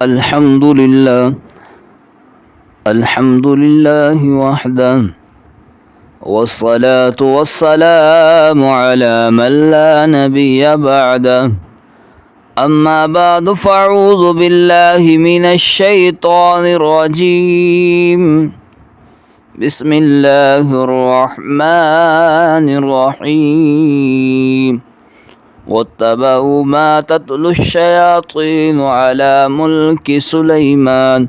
الحمد لله وحده والصلاة والسلام على من لا نبي بعده أما بعد فأعوذ بالله من الشيطان الرجيم بسم الله الرحمن الرحيم واتبعوا ما تتلو الشياطين على ملك سليمان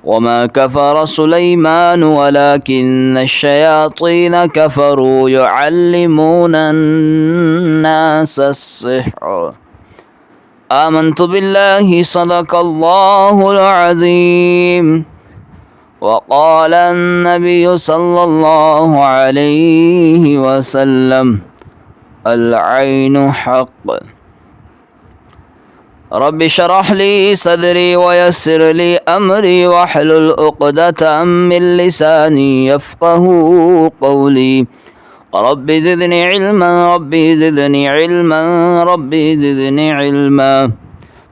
وما كفر سليمان ولكن الشياطين كفروا يعلمون الناس السحر آمنت بالله صدق الله العظيم وقال النبي صلى الله عليه وسلم العين حق رب اشرح لي صدري ويسر لي أمري واحلل عقدة من لساني يفقه قولي رب زدني علما ربي زدني علما ربي زدني علما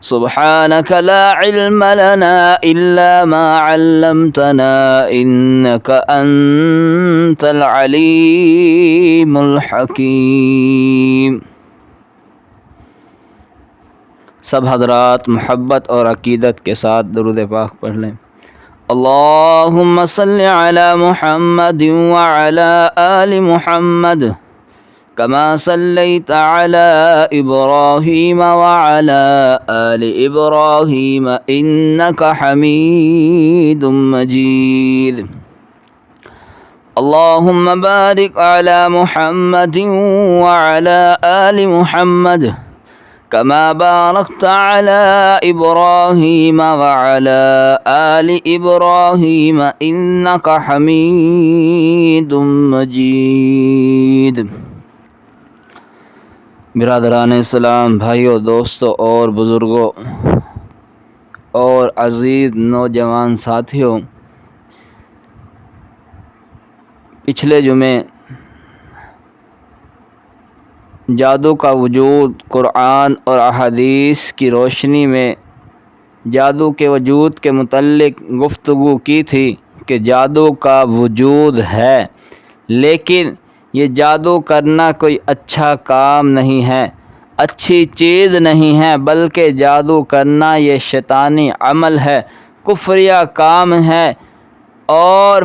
سبحانك لا علم لنا إلا ما علمتنا إنك أنت العليم الحكيم۔ سب حضرات محبت اور عقیدت کے ساتھ درود پاک پڑھ لیں۔ اللہم صل علی محمد وعلی آل محمد كما صليت على إبراهيم وعلى آل إبراهيم إنك حميد مجيد۔ اللهم بارك على محمد وعلى آل محمد كما باركت على إبراهيم وعلى آل إبراهيم إنك حميد مجيد۔ برادران اسلام، بھائیوں، دوستوں اور بزرگوں اور عزیز نوجوان ساتھیوں، پچھلے جمعے جادو کا وجود قرآن اور احادیث کی روشنی میں جادو کے وجود کے متعلق گفتگو کی تھی کہ جادو کا وجود ہے، لیکن یہ جادو کرنا کوئی اچھا کام نہیں ہے، اچھی چیز نہیں ہے، بلکہ جادو کرنا یہ شیطانی عمل ہے، کفریہ کام ہے، اور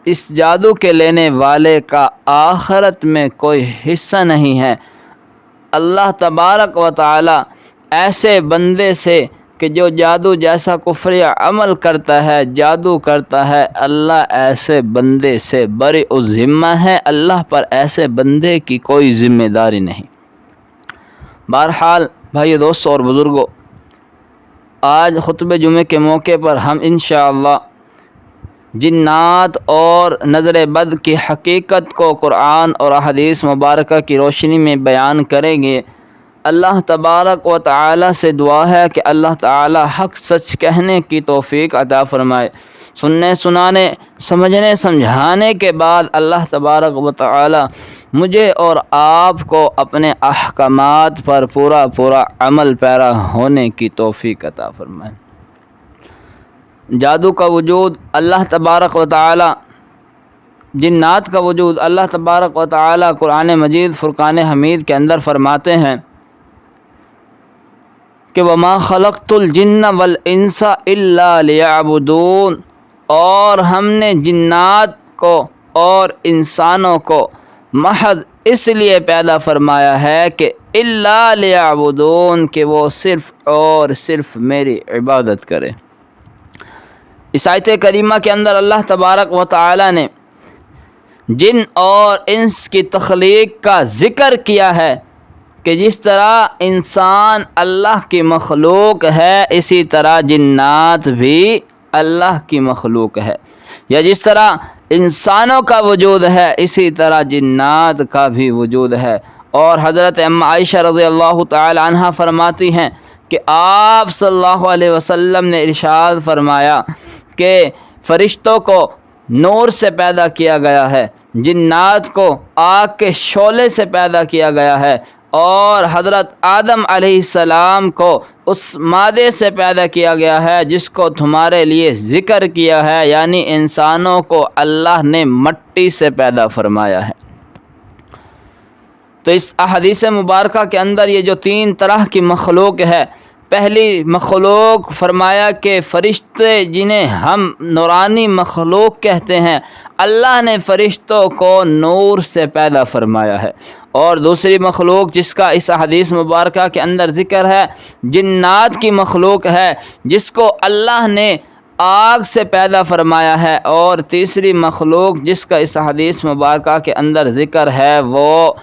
اس جادو کے لینے والے کا آخرت میں کوئی حصہ نہیں ہے۔ اللہ تبارک و تعالی ایسے بندے سے کہ جو جادو جیسا کفریہ عمل کرتا ہے، جادو کرتا ہے، اللہ ایسے بندے سے بری الذمہ ہے، اللہ پر ایسے بندے کی کوئی ذمہ داری نہیں۔ بہرحال بھائیو، دوستوں اور بزرگوں، آج خطبہ جمعے کے موقع پر ہم انشاءاللہ جنات اور نظر بد کی حقیقت کو قرآن اور احادیث مبارکہ کی روشنی میں بیان کریں گے۔ اللہ تبارک و تعالی سے دعا ہے کہ اللہ تعالی حق سچ کہنے کی توفیق عطا فرمائے۔ سننے سنانے سمجھنے سمجھانے کے بعد اللہ تبارک و تعالی مجھے اور آپ کو اپنے احکامات پر پورا عمل پیرا ہونے کی توفیق عطا فرمائے۔ جادو کا وجود اللہ تبارک و تعالی، جنات کا وجود اللہ تبارک و تعالی قرآن مجید فرقان حمید کے اندر فرماتے ہیں کہ وَمَا خَلَقْتُ الْجِنَّ وَالْإِنسَ إِلَّا لِيَعْبُدُونَ، اور ہم نے جنات کو اور انسانوں کو محض اس لیے پیدا فرمایا ہے کہ إِلَّا لِيَعْبُدُونَ، کہ وہ صرف اور صرف میری عبادت کرے۔ اس آیت کریمہ کے اندر اللہ تبارک و تعالی نے جن اور انس کی تخلیق کا ذکر کیا ہے کہ جس طرح انسان اللہ کی مخلوق ہے، اسی طرح جنات بھی اللہ کی مخلوق ہے، یا جس طرح انسانوں کا وجود ہے اسی طرح جنات کا بھی وجود ہے۔ اور حضرت ام عائشہ رضی اللہ تعالی عنہ فرماتی ہیں کہ آپ صلی اللہ علیہ وسلم نے ارشاد فرمایا کہ فرشتوں کو نور سے پیدا کیا گیا ہے، جنات کو آگ کے شعلے سے پیدا کیا گیا ہے، اور حضرت آدم علیہ السلام کو اس مادے سے پیدا کیا گیا ہے جس کو تمہارے لیے ذکر کیا ہے، یعنی انسانوں کو اللہ نے مٹی سے پیدا فرمایا ہے۔ تو اس احادیث مبارکہ کے اندر یہ جو 3 طرح کی مخلوق ہے، پہلی مخلوق فرمایا کہ فرشتے جنہیں ہم نورانی مخلوق کہتے ہیں، اللہ نے فرشتوں کو نور سے پیدا فرمایا ہے۔ اور دوسری مخلوق جس کا اس حدیث مبارکہ کے اندر ذکر ہے، جنات کی مخلوق ہے جس کو اللہ نے آگ سے پیدا فرمایا ہے۔ اور تیسری مخلوق جس کا اس حدیث مبارکہ کے اندر ذکر ہے وہ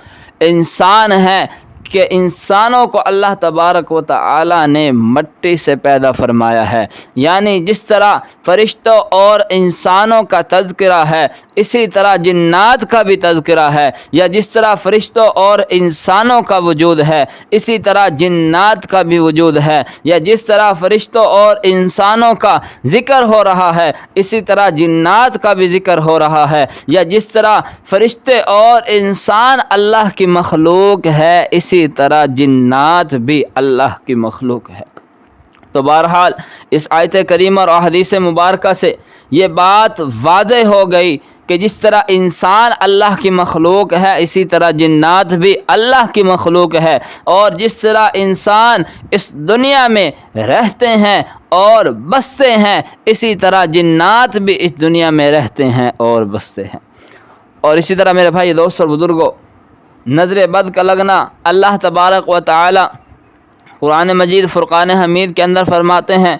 انسان ہے کہ انسانوں کو اللہ تبارک و تعالی نے مٹی سے پیدا فرمایا ہے۔ یعنی جس طرح فرشتوں اور انسانوں کا تذکرہ ہے، اسی طرح جنات کا بھی تذکرہ ہے، یا جس طرح فرشتوں اور انسانوں کا وجود ہے اسی طرح جنات کا بھی وجود ہے، یا جس طرح فرشتوں اور انسانوں کا ذکر ہو رہا ہے اسی طرح جنات کا بھی ذکر ہو رہا ہے، یا جس طرح فرشتے اور انسان اللہ کی مخلوق ہے اسی طرح جنات بھی اللہ کی مخلوق ہے۔ تو بہرحال اس آیت کریمہ اور احادیث مبارکہ سے یہ بات واضح ہو گئی کہ جس طرح انسان اللہ کی مخلوق ہے اسی طرح جنات بھی اللہ کی مخلوق ہے، اور جس طرح انسان اس دنیا میں رہتے ہیں اور بستے ہیں اسی طرح جنات بھی اس دنیا میں رہتے ہیں اور بستے ہیں۔ اور اسی طرح میرے بھائی دوست اور بزرگوں، نظر بد کا لگنا اللہ تبارک و تعالی قرآن مجید فرقان حمید کے اندر فرماتے ہیں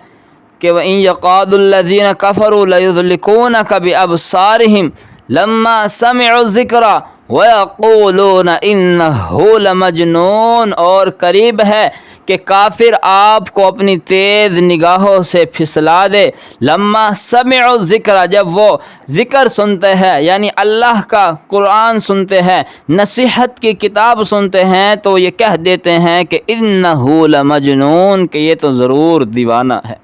کہ وَإِن يَقَادُ الَّذِينَ كَفَرُوا لَيُزْلِقُونَكَ بِأَبْصَارِهِمْ لَمَّا سَمِعُوا الذِّكْرَ وَيَقُولُونَ إِنَّهُ لَمَجْنُونَ، اور قریب ہے کہ کافر آپ کو اپنی تیز نگاہوں سے پھسلا دے۔ لما سمعوا الذکر، جب وہ ذکر سنتے ہیں یعنی اللہ کا قرآن سنتے ہیں، نصیحت کی کتاب سنتے ہیں، تو یہ کہہ دیتے ہیں کہ انہ لمجنون، کہ یہ تو ضرور دیوانہ ہے۔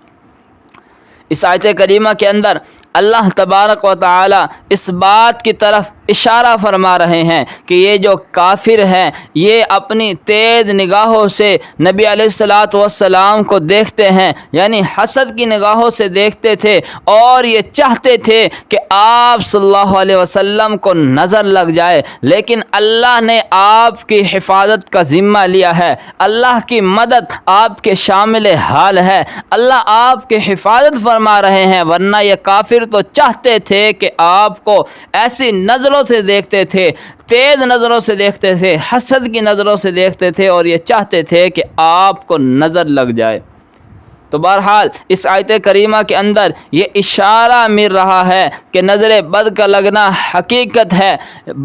اس آیت کریمہ کے اندر اللہ تبارک و تعالی اس بات کی طرف اشارہ فرما رہے ہیں کہ یہ جو کافر ہیں یہ اپنی تیز نگاہوں سے نبی علیہ الصلاۃ والسلام کو دیکھتے ہیں، یعنی حسد کی نگاہوں سے دیکھتے تھے، اور یہ چاہتے تھے کہ آپ صلی اللہ علیہ وسلم کو نظر لگ جائے، لیکن اللہ نے آپ کی حفاظت کا ذمہ لیا ہے، اللہ کی مدد آپ کے شامل حال ہے، اللہ آپ کی حفاظت فرما رہے ہیں، ورنہ یہ کافر تو چاہتے تھے کہ آپ کو ایسی نظروں سے دیکھتے تھے، تیز نظروں سے دیکھتے تھے، حسد کی نظروں سے دیکھتے تھے، اور یہ چاہتے تھے کہ آپ کو نظر لگ جائے۔ تو بہرحال اس آیت کریمہ کے اندر یہ اشارہ مل رہا ہے کہ نظر بد کا لگنا حقیقت ہے،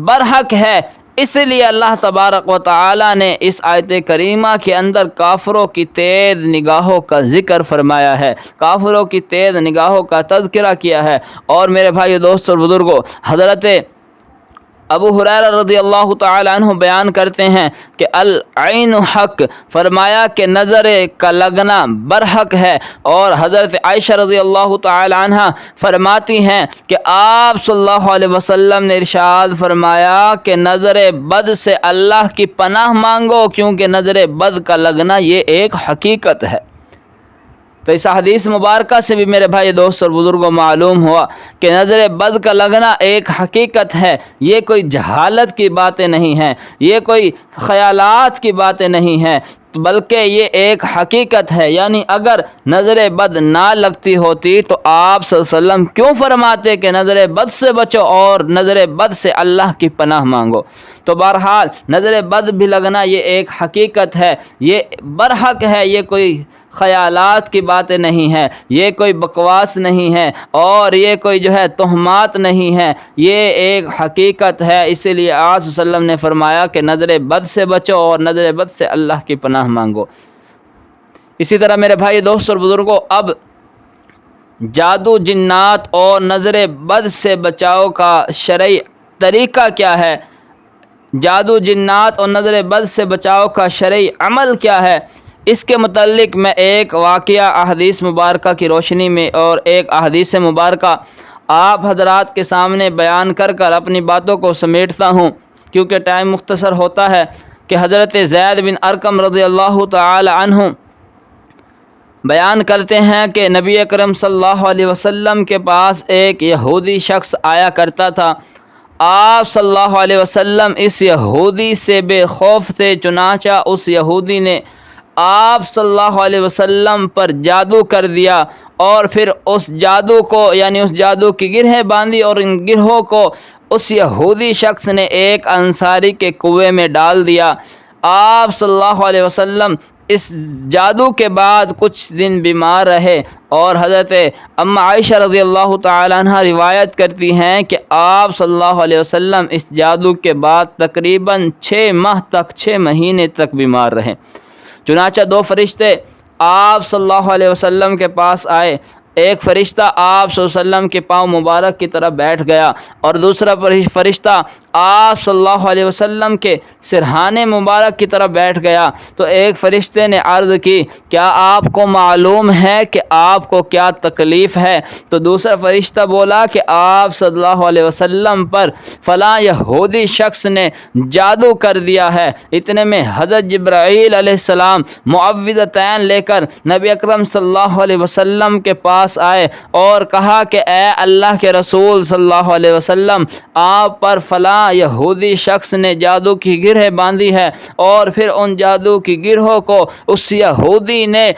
برحق ہے، اس لیے اللہ تبارک و تعالی نے اس آیت کریمہ کے اندر کافروں کی تیز نگاہوں کا ذکر فرمایا ہے، کافروں کی تیز نگاہوں کا تذکرہ کیا ہے۔ اور میرے بھائی دوست اور بزرگوں، حضرت ابو ہریرہ رضی اللہ تعالی عنہ بیان کرتے ہیں کہ العین حق، فرمایا کہ نظر کا لگنا برحق ہے۔ اور حضرت عائشہ رضی اللہ تعالی عنہ فرماتی ہیں کہ آپ صلی اللہ علیہ وسلم نے ارشاد فرمایا کہ نظر بد سے اللہ کی پناہ مانگو، کیونکہ نظر بد کا لگنا یہ ایک حقیقت ہے۔ تو اس حدیث مبارکہ سے بھی میرے بھائی دوست اور بزرگوں معلوم ہوا کہ نظر بد کا لگنا ایک حقیقت ہے، یہ کوئی جہالت کی باتیں نہیں ہیں، یہ کوئی خیالات کی باتیں نہیں ہیں، بلکہ یہ ایک حقیقت ہے۔ یعنی اگر نظر بد نہ لگتی ہوتی تو آپ صلی اللہ علیہ وسلم کیوں فرماتے کہ نظر بد سے بچو اور نظر بد سے اللہ کی پناہ مانگو؟ تو بہرحال نظر بد بھی لگنا یہ ایک حقیقت ہے، یہ برحق ہے، یہ کوئی خیالات کی باتیں نہیں ہیں، یہ کوئی بکواس نہیں ہے، اور یہ کوئی تہمات نہیں ہے، یہ ایک حقیقت ہے۔ اسی لیے آپ صلی اللہ علیہ وسلم نے فرمایا کہ نظر بد سے بچو اور نظر بد سے اللہ کی پناہ مانگو۔ اسی طرح میرے بھائی دوست اور بزرگوں، اب جادو، جنات اور نظر بد سے بچاؤ کا شرعی طریقہ کیا ہے، جادو، جنات اور نظر بد سے بچاؤ کا شرعی عمل کیا ہے، اس کے متعلق میں ایک واقعہ احادیث مبارکہ کی روشنی میں اور ایک احادیث مبارکہ آپ حضرات کے سامنے بیان کر اپنی باتوں کو سمیٹتا ہوں، کیونکہ ٹائم مختصر ہوتا ہے۔ کہ حضرت زید بن ارقم رضی اللہ تعالی عنہ بیان کرتے ہیں کہ نبی اکرم صلی اللہ علیہ وسلم کے پاس ایک یہودی شخص آیا کرتا تھا۔ آپ صلی اللہ علیہ وسلم اس یہودی سے بے خوف تھے، چنانچہ اس یہودی نے آپ صلی اللہ علیہ وسلم پر جادو کر دیا اور پھر اس جادو کو یعنی اس جادو کی گرہیں باندھی اور ان گرہوں کو اس یہودی شخص نے ایک انصاری کے کنویں میں ڈال دیا۔ آپ صلی اللہ علیہ وسلم اس جادو کے بعد کچھ دن بیمار رہے، اور حضرت ام عائشہ رضی اللہ تعالی عنہ روایت کرتی ہیں کہ آپ صلی اللہ علیہ وسلم اس جادو کے بعد تقریباً 6 مہینے تک بیمار رہے۔ چنانچہ 2 فرشتے آپ صلی اللہ علیہ وسلم کے پاس آئے۔ ایک فرشتہ آپ صلی اللہ علیہ وسلم کے پاؤں مبارک کی طرف بیٹھ گیا اور دوسرا فرشتہ آپ صلی اللہ علیہ وسلم کے سرہانے مبارک کی طرف بیٹھ گیا۔ تو ایک فرشتے نے عرض کی، کیا آپ کو معلوم ہے کہ آپ کو کیا تکلیف ہے؟ تو دوسرا فرشتہ بولا کہ آپ صلی اللہ علیہ وسلم پر فلاں یہودی شخص نے جادو کر دیا ہے۔ اتنے میں حضرت جبرائیل علیہ السلام معوذتین لے کر نبی اکرم صلی اللہ علیہ وسلم کے پاس آئے اور کہا کہ اے اللہ کے رسول صلی اللہ علیہ وسلم، آپ پر فلاں یہودی شخص نے جادو کی گرہیں باندھی ہے اور پھر ان جادو کی گرہوں کو اس یہودی نے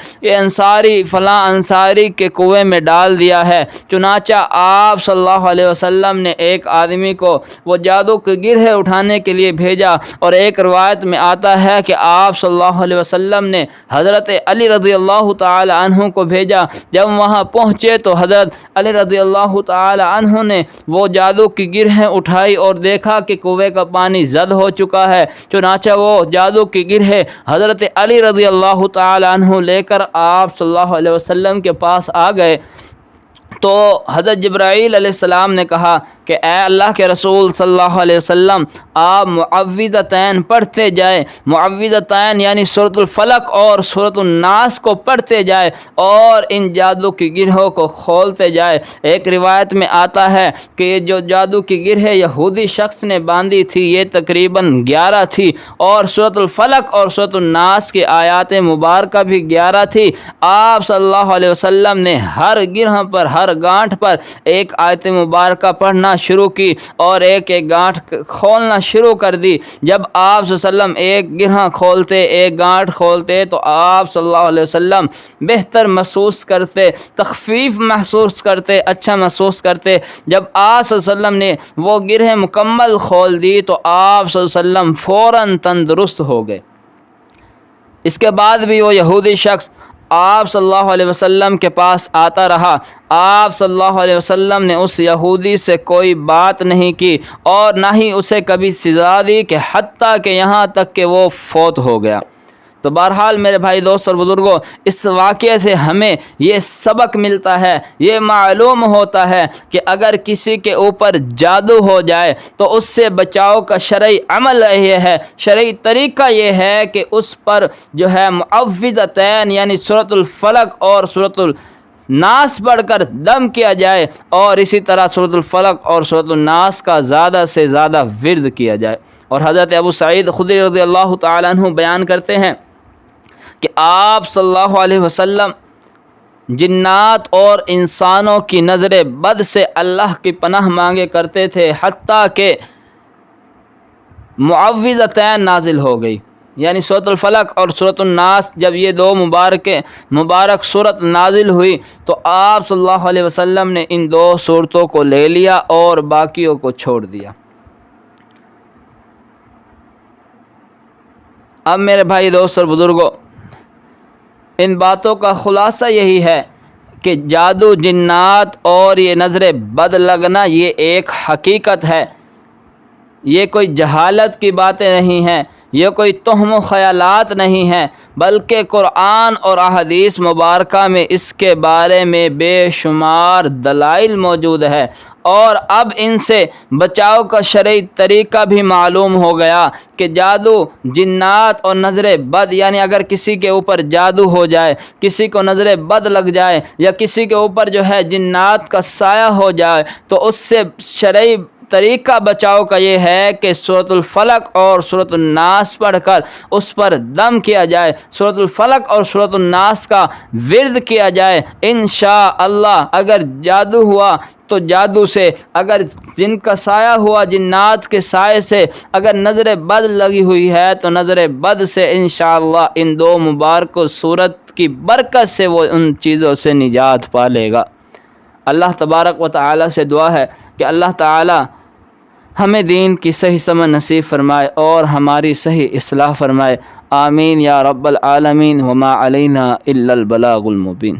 فلاں انصاری کے کنویں میں ڈال دیا ہے۔ چنانچہ آپ صلی اللہ علیہ وسلم نے ایک آدمی کو وہ جادو کی گرہیں اٹھانے کے لیے بھیجا، اور ایک روایت میں آتا ہے کہ آپ صلی اللہ علیہ وسلم نے حضرت علی رضی اللہ تعالی عنہ کو بھیجا۔ جب وہاں پہنچے تو حضرت علی رضی اللہ تعالی عنہ نے وہ جادو کی گرہیں اٹھائی اور دیکھا کہ کنویں کا پانی زد ہو چکا ہے۔ چنانچہ وہ جادو کی گرہیں حضرت علی رضی اللہ تعالی عنہ لے کر آپ صلی اللہ علیہ وسلم کے پاس آ گئے۔ تو حضرت جبرائیل علیہ السلام نے کہا کہ اے اللہ کے رسول صلی اللہ علیہ وسلم، آپ معوذتین پڑھتے جائیں، معوذتین یعنی سورۃ الفلق اور سورۃ الناس کو پڑھتے جائیں اور ان جادو کی گرہوں کو کھولتے جائیں۔ ایک روایت میں آتا ہے کہ یہ جو جادو کی گرہیں یہودی شخص نے باندھی تھی یہ تقریباً 11 تھی، اور سورۃ الفلق اور سورۃ الناس کی آیات مبارکہ بھی 11 تھی۔ آپ صلی اللہ علیہ وسلم نے ہر گرہ پر، ہر گانٹھ پر ایک آیت مبارکہ پڑھنا شروع کی اور ایک ایک گانٹھ کھولنا شروع کر دی۔ جب آپ صلی اللہ علیہ وسلم ایک گرہ کھولتے، ایک گانٹھ کھولتے، تو آپ صلی اللہ علیہ وسلم بہتر محسوس کرتے، تخفیف محسوس کرتے، اچھا محسوس کرتے۔ جب آپ صلی اللہ علیہ وسلم نے وہ گرہیں مکمل کھول دی تو آپ صلی اللہ علیہ وسلم فوراً تندرست ہو گئے۔ اس کے بعد بھی وہ یہودی شخص آپ صلی اللہ علیہ وسلم کے پاس آتا رہا۔ آپ صلی اللہ علیہ وسلم نے اس یہودی سے کوئی بات نہیں کی اور نہ ہی اسے کبھی سزا دی، کہ حتیٰ کہ یہاں تک کہ وہ فوت ہو گیا۔ تو بہرحال میرے بھائی، دوست اور بزرگوں، اس واقعے سے ہمیں یہ سبق ملتا ہے، یہ معلوم ہوتا ہے کہ اگر کسی کے اوپر جادو ہو جائے تو اس سے بچاؤ کا شرعی عمل یہ ہے، شرعی طریقہ یہ ہے کہ اس پر جو ہے معوذتین یعنی سورۃ الفلق اور سورۃ الناس پڑھ کر دم کیا جائے، اور اسی طرح سورۃ الفلق اور سورۃ الناس کا زیادہ سے زیادہ ورد کیا جائے۔ اور حضرت ابو سعید خدری رضی اللہ تعالی عنہ بیان کرتے ہیں کہ آپ صلی اللہ علیہ وسلم جنات اور انسانوں کی نظر بد سے اللہ کی پناہ مانگے کرتے تھے، حتیٰ کہ معوذتین نازل ہو گئی، یعنی سورۃ الفلق اور سورۃ الناس۔ جب یہ 2 مبارک سورت نازل ہوئی تو آپ صلی اللہ علیہ وسلم نے ان 2 سورتوں کو لے لیا اور باقیوں کو چھوڑ دیا۔ اب میرے بھائی، دوست اور بزرگوں، ان باتوں کا خلاصہ یہی ہے کہ جادو، جنات اور یہ نظر بد لگنا یہ ایک حقیقت ہے، یہ کوئی جہالت کی باتیں نہیں ہیں، یہ کوئی توہم و خیالات نہیں ہیں، بلکہ قرآن اور احادیث مبارکہ میں اس کے بارے میں بے شمار دلائل موجود ہے، اور اب ان سے بچاؤ کا شرعی طریقہ بھی معلوم ہو گیا کہ جادو، جنات اور نظر بد، یعنی اگر کسی کے اوپر جادو ہو جائے، کسی کو نظر بد لگ جائے، یا کسی کے اوپر جو ہے جنات کا سایہ ہو جائے، تو اس سے شرعی طریقہ بچاؤ کا یہ ہے کہ سورۃ الفلق اور سورۃ الناس پڑھ کر اس پر دم کیا جائے، سورۃ الفلق اور سورۃ الناس کا ورد کیا جائے۔ انشاءاللہ اگر جادو ہوا تو جادو سے، اگر جن کا سایہ ہوا جنات کے سائے سے، اگر نظر بد لگی ہوئی ہے تو نظر بد سے، انشاءاللہ ان دو مبارک صورت کی برکت سے وہ ان چیزوں سے نجات پا لے گا۔ اللہ تبارک و تعالی سے دعا ہے کہ اللہ تعالی ہمیں دین کی صحیح سمجھ نصیب فرمائے اور ہماری صحیح اصلاح فرمائے۔ آمین یا رب العالمین، وما علینا الا البلاغ المبین۔